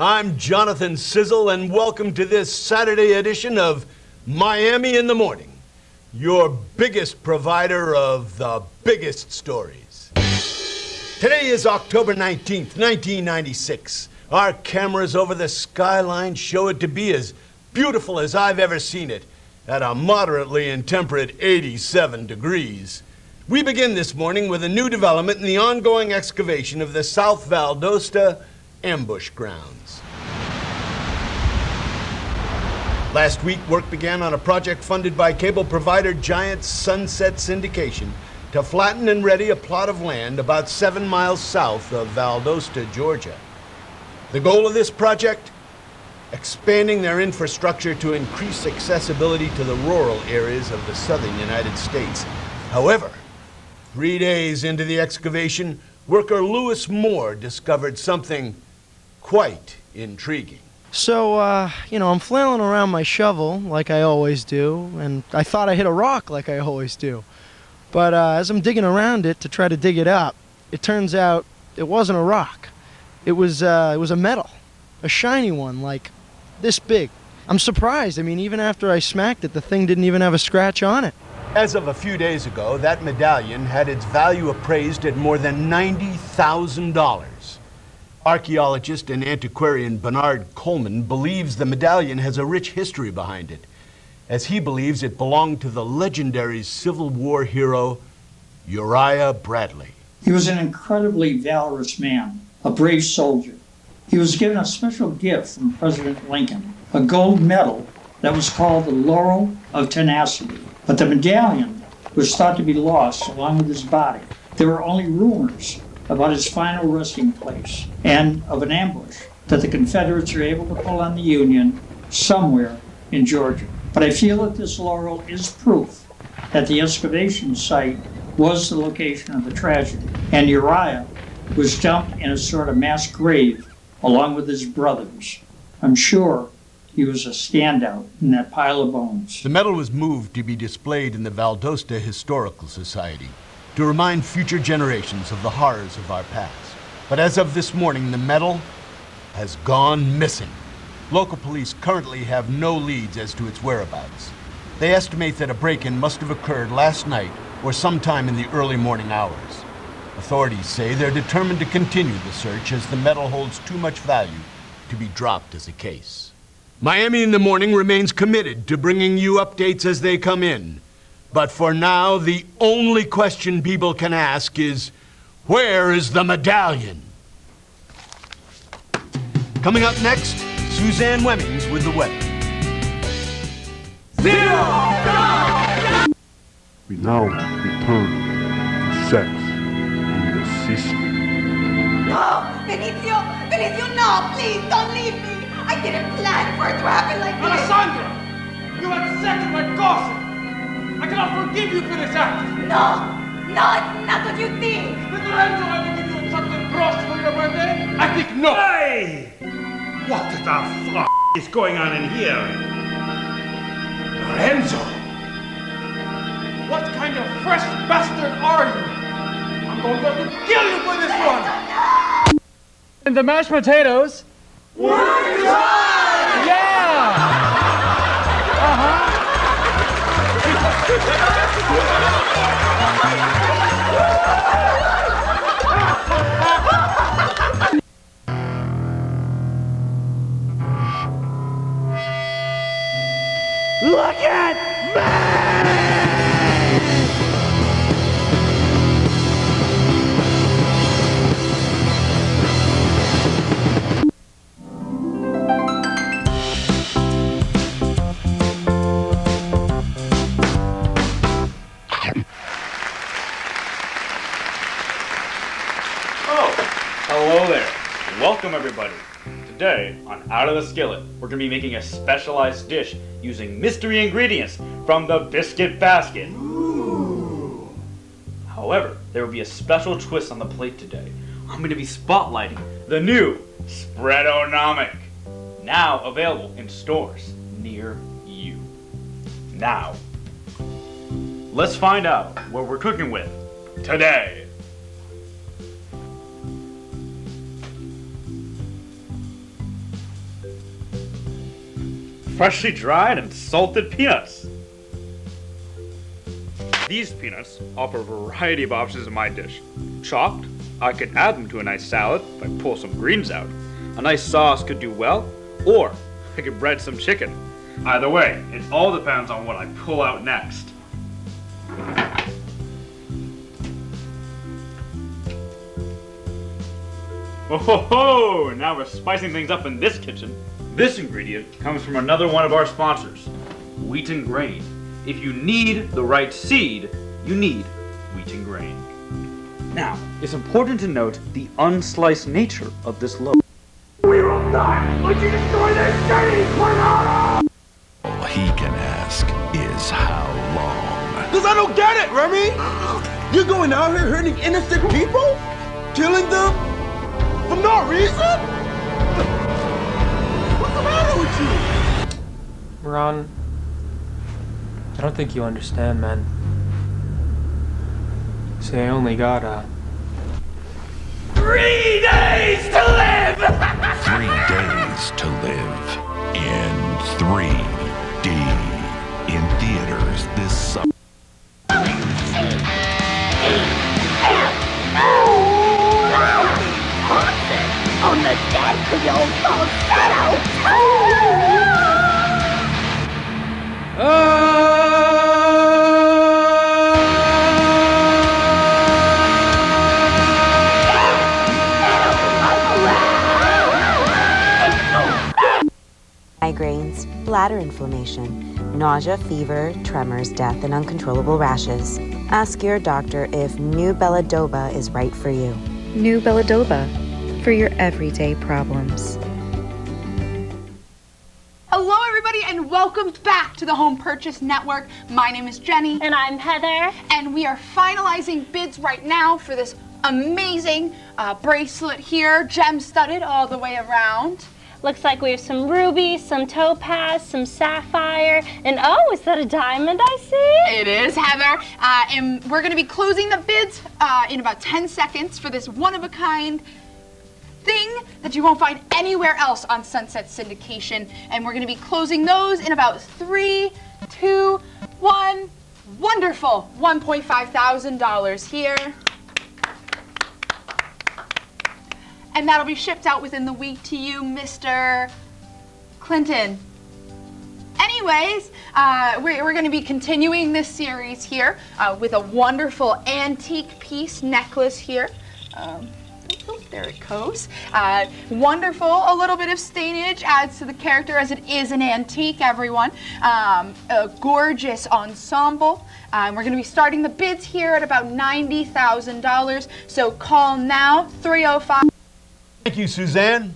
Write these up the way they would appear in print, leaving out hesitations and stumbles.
I'm Jonathan Sizzle, and welcome to this Saturday edition of Miami in the Morning, your biggest provider of the biggest stories. Today is October 19th, 1996. Our cameras over the skyline show it to be as beautiful as I've ever seen it, at a moderately intemperate 87 degrees. We begin this morning with a new development in the ongoing excavation of the South Valdosta ambush grounds. Last week, work began on a project funded by cable provider giant Sunset Syndication to flatten and ready a plot of land about 7 miles south of Valdosta, Georgia. The goal of this project? Expanding their infrastructure to increase accessibility to the rural areas of the southern United States. However, 3 days into the excavation, worker Lewis Moore discovered something quite intriguing. So, I'm flailing around my shovel like I always do, and I thought I hit a rock like I always do. But as I'm digging around it to try to dig it up, it turns out it wasn't a rock. It was a metal, a shiny one, like this big. I'm surprised. I mean, even after I smacked it, the thing didn't even have a scratch on it. As of a few days ago, that medallion had its value appraised at more than $90,000. Archaeologist and antiquarian Bernard Coleman believes the medallion has a rich history behind it, as he believes it belonged to the legendary Civil War hero Uriah Bradley. He was an incredibly valorous man, a brave soldier. He was given a special gift from President Lincoln, a gold medal that was called the Laurel of Tenacity. But the medallion was thought to be lost along with his body. There were only rumors about his final resting place and of an ambush that the Confederates were able to pull on the Union somewhere in Georgia. But I feel that this laurel is proof that the excavation site was the location of the tragedy, and Uriah was dumped in a sort of mass grave along with his brothers. I'm sure he was a standout in that pile of bones. The medal was moved to be displayed in the Valdosta Historical Society to remind future generations of the horrors of our past. But as of this morning, the medal has gone missing. Local police currently have no leads as to its whereabouts. They estimate that a break-in must have occurred last night or sometime in the early morning hours. Authorities say they're determined to continue the search as the medal holds too much value to be dropped as a case. Miami in the Morning remains committed to bringing you updates as they come in. But for now, the only question people can ask is, where is the medallion? Coming up next, Suzanne Wemmings with the weather. We now return to sex in the system. No! Benicio, no! Please, don't leave me! I didn't plan for it to happen like this! Alessandra! You had sex with my gossip! I cannot forgive you for this act! No, it's not what you think! Did Lorenzo ever give you a chocolate broche for your birthday? I think no! Hey! What the f*** is going on in here? Lorenzo! What kind of fresh bastard are you? I'm going to have to kill you for this one! No! And the mashed potatoes? We're done! Yeah! Look at me! Hello there, welcome everybody. Today on Out of the Skillet, we're going to be making a specialized dish using mystery ingredients from the Biscuit Basket. Ooh. However, there will be a special twist on the plate today. I'm going to be spotlighting the new Spreadonomic, now available in stores near you. Now, let's find out what we're cooking with today. freshly dried and salted peanuts. These peanuts offer a variety of options in my dish. Chopped, I could add them to a nice salad if I pull some greens out. A nice sauce could do well, or I could bread some chicken. Either way, it all depends on what I pull out next. Oh, now we're spicing things up in this kitchen. This ingredient comes from another one of our sponsors, wheat and grain. If you need the right seed, you need wheat and grain. Now, it's important to note the unsliced nature of this loaf. We will die unless you destroy this city, Cornado! All he can ask is how long. Because I don't get it, Remy! You're going out here hurting innocent people? Killing them? For no reason? What's the matter with you? Ron, I don't think you understand, man. See, I only got 3 days to live! 3 days to live in 3D in theaters this summer. On the deck of your falsetto. Migraines, bladder inflammation, nausea, fever, tremors, death, and uncontrollable rashes. Ask your doctor if New Belladoba is right for you. New Belladoba, for your everyday problems. Hello everybody and welcome back to the Home Purchase Network. My name is Jenny. And I'm Heather. And we are finalizing bids right now for this amazing bracelet here, gem-studded all the way around. Looks like we have some ruby, some topaz, some sapphire, and oh, is that a diamond I see? It is, Heather. And we're gonna be closing the bids in about 10 seconds for this one-of-a-kind thing that you won't find anywhere else on Sunset Syndication. And we're gonna be closing those in about 3, 2, 1. Wonderful, $1,500 here. And that'll be shipped out within the week to you, Mr. Clinton. Anyways, we're going to be continuing this series here with a wonderful antique piece necklace here. There it goes. Wonderful, a little bit of stainage adds to the character as it is an antique, everyone. A gorgeous ensemble. We're going to be starting the bids here at about $90,000. So call now, 305. Thank you, Suzanne.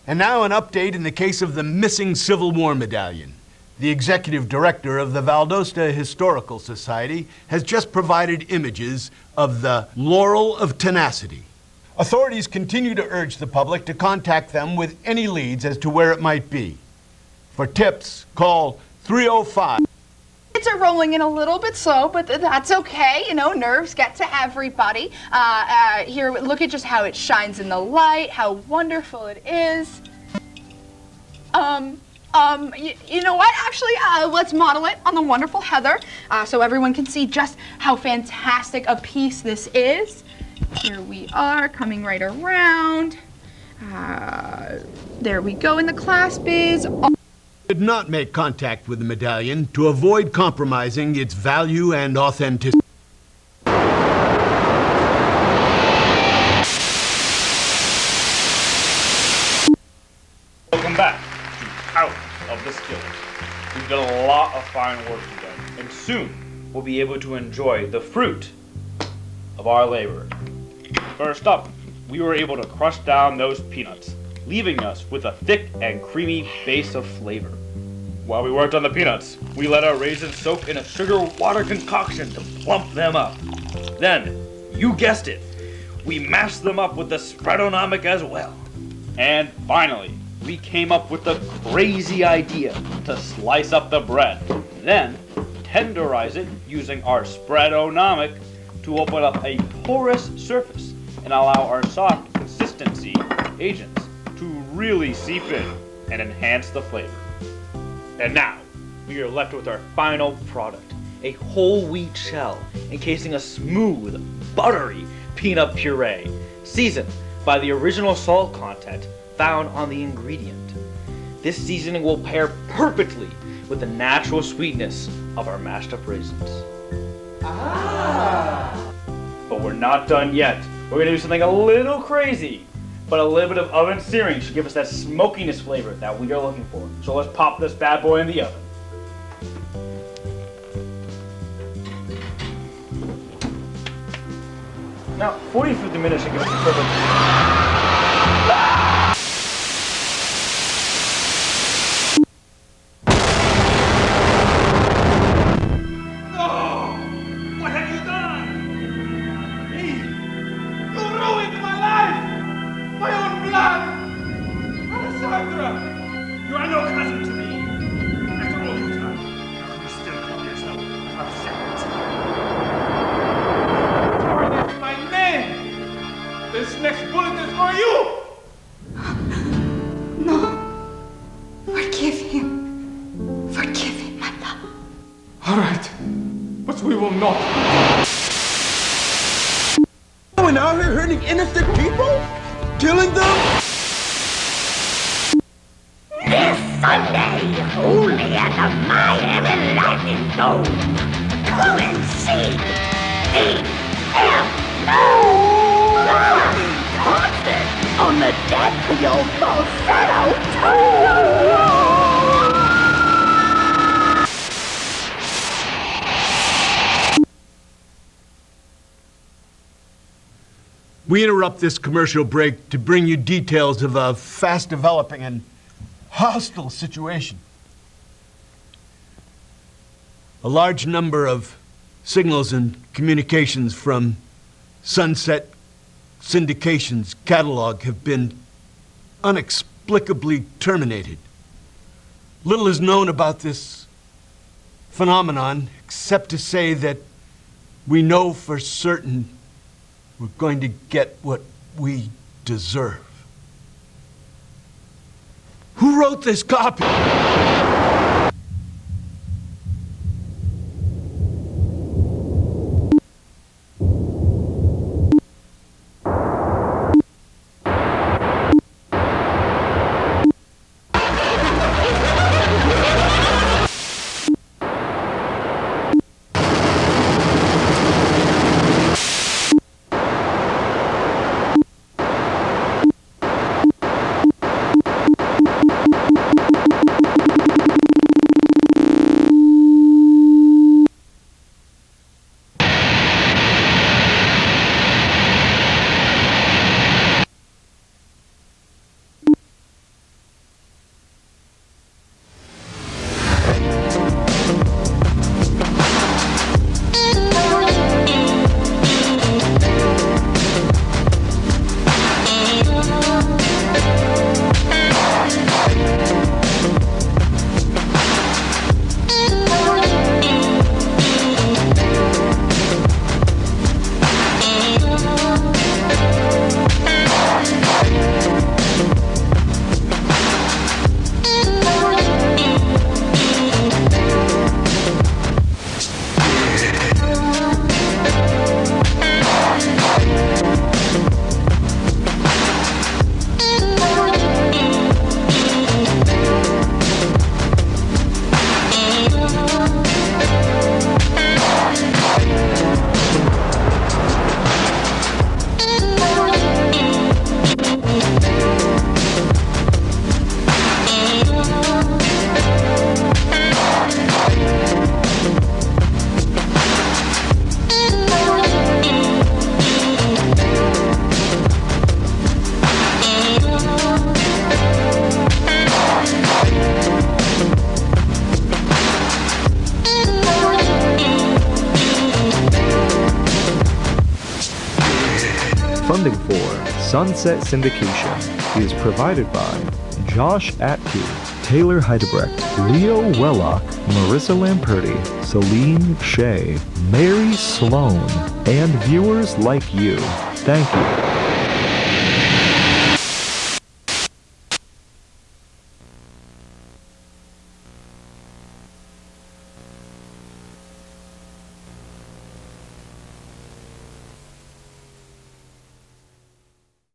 And now an update in the case of the missing Civil War medallion. The executive director of the Valdosta Historical Society has just provided images of the Laurel of Tenacity. Authorities continue to urge the public to contact them with any leads as to where it might be. For tips, call 305. Bids are rolling in a little bit slow, but that's okay. You know, nerves get to everybody. Here, look at just how it shines in the light, how wonderful it is. You know what? Actually, let's model it on the wonderful Heather so everyone can see just how fantastic a piece this is. Here we are, coming right around. There we go, and the clasp is... Did not make contact with the medallion to avoid compromising its value and authenticity. Welcome back to Out of the Skillet. We've done a lot of fine work today, and soon we'll be able to enjoy the fruit of our labor. First up, we were able to crush down those peanuts, leaving us with a thick and creamy base of flavor. While we worked on the peanuts, we let our raisins soak in a sugar water concoction to plump them up. Then, you guessed it, we mashed them up with the spreadonomic as well. And finally, we came up with the crazy idea to slice up the bread, then tenderize it using our spreadonomic to open up a porous surface and allow our soft consistency agents to really seep in and enhance the flavor. And now, we are left with our final product, a whole wheat shell encasing a smooth, buttery peanut puree, seasoned by the original salt content found on the ingredient. This seasoning will pair perfectly with the natural sweetness of our mashed up raisins. But we're not done yet. We're gonna do something a little crazy, but a little bit of oven searing should give us that smokiness flavor that we are looking for. So let's pop this bad boy in the oven. Now, 40-50 minutes should give us the perfect. Innocent people? Killing them? This Sunday, only at the Miami Lightning Dome. Come and see concert on the deck of your falsetto tour. We interrupt this commercial break to bring you details of a fast-developing and hostile situation. A large number of signals and communications from Sunset Syndication's catalog have been inexplicably terminated. Little is known about this phenomenon, except to say that we know for certain we're going to get what we deserve. Who wrote this copy? Funding for Sunset Syndication is provided by Josh Atke, Taylor Heidebrecht, Leo Wellock, Marissa Lamperti, Celine Shea, Mary Sloan, and viewers like you. Thank you.